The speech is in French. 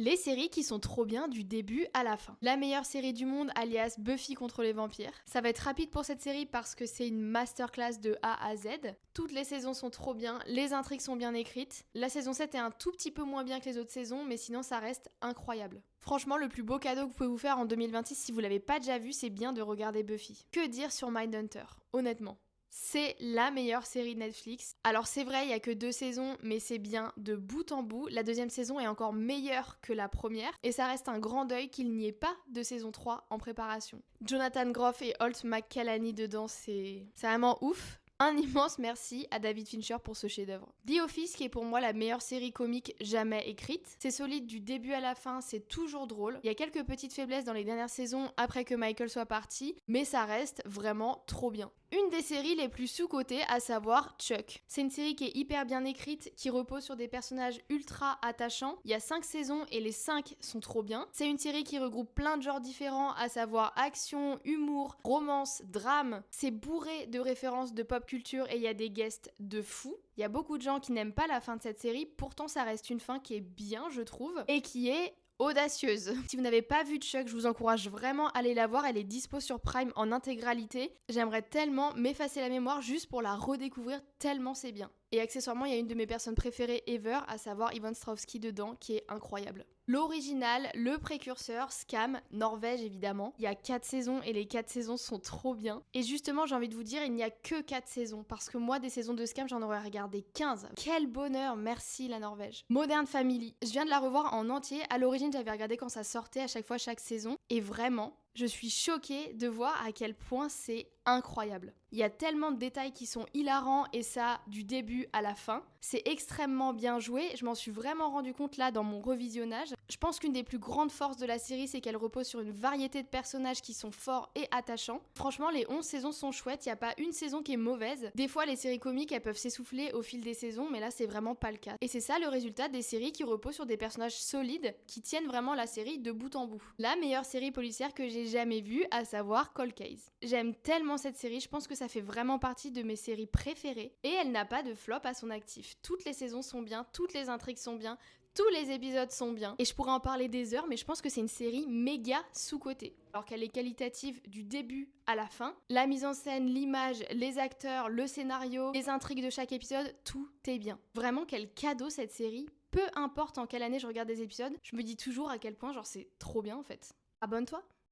Les séries qui sont trop bien du début à la fin. La meilleure série du monde, alias Buffy contre les vampires. Ça va être rapide pour cette série parce que c'est une masterclass de A à Z. Toutes les saisons sont trop bien, les intrigues sont bien écrites. La saison 7 est un tout petit peu moins bien que les autres saisons, mais sinon ça reste incroyable. Franchement, le plus beau cadeau que vous pouvez vous faire en 2026 si vous l'avez pas déjà vu, c'est bien de regarder Buffy. Que dire sur Mindhunter, honnêtement? C'est la meilleure série de Netflix. Alors c'est vrai, il n'y a que 2 saisons, mais c'est bien de bout en bout. La deuxième saison est encore meilleure que la première, et ça reste un grand deuil qu'il n'y ait pas de saison 3 en préparation. Jonathan Groff et Holt McCallany dedans, c'est vraiment ouf. Un immense merci à David Fincher pour ce chef-d'œuvre. The Office, qui est pour moi la meilleure série comique jamais écrite. C'est solide du début à la fin, c'est toujours drôle. Il y a quelques petites faiblesses dans les dernières saisons après que Michael soit parti, mais ça reste vraiment trop bien. Une des séries les plus sous-cotées, à savoir Chuck. C'est une série qui est hyper bien écrite, qui repose sur des personnages ultra attachants. Il y a 5 saisons et les 5 sont trop bien. C'est une série qui regroupe plein de genres différents, à savoir action, humour, romance, drame. C'est bourré de références de pop culture et il y a des guests de fou. Il y a beaucoup de gens qui n'aiment pas la fin de cette série, pourtant ça reste une fin qui est bien, je trouve, et qui est audacieuse. Si vous n'avez pas vu Chuck, je vous encourage vraiment à aller la voir, elle est dispo sur Prime en intégralité. J'aimerais tellement m'effacer la mémoire juste pour la redécouvrir tellement c'est bien. Et accessoirement, il y a une de mes personnes préférées ever, à savoir Yvonne Strahovski dedans, qui est incroyable. L'original, le précurseur, Scam, Norvège évidemment. Il y a 4 saisons et les 4 saisons sont trop bien. Et justement, j'ai envie de vous dire, il n'y a que 4 saisons, parce que moi, des saisons de Scam, j'en aurais regardé 15. Quel bonheur, merci la Norvège. Modern Family, je viens de la revoir en entier. À l'origine, j'avais regardé quand ça sortait à chaque fois, chaque saison. Et vraiment, je suis choquée de voir à quel point c'est incroyable. Il y a tellement de détails qui sont hilarants et ça du début à la fin. C'est extrêmement bien joué, je m'en suis vraiment rendu compte là dans mon revisionnage. Je pense qu'une des plus grandes forces de la série, c'est qu'elle repose sur une variété de personnages qui sont forts et attachants. Franchement, les 11 saisons sont chouettes, il n'y a pas une saison qui est mauvaise. Des fois, les séries comiques, elles peuvent s'essouffler au fil des saisons, mais là, c'est vraiment pas le cas. Et c'est ça le résultat des séries qui reposent sur des personnages solides, qui tiennent vraiment la série de bout en bout. La meilleure série policière que j'ai jamais vue, à savoir Cold Case. J'aime tellement cette série, je pense que ça fait vraiment partie de mes séries préférées, et elle n'a pas de flop à son actif. Toutes les saisons sont bien, toutes les intrigues sont bien, tous les épisodes sont bien, et je pourrais en parler des heures, mais je pense que c'est une série méga sous-cotée. Alors qu'elle est qualitative du début à la fin, la mise en scène, l'image, les acteurs, le scénario, les intrigues de chaque épisode, tout est bien. Vraiment, quel cadeau cette série. Peu importe en quelle année je regarde des épisodes, je me dis toujours à quel point genre c'est trop bien en fait. Abonne-toi!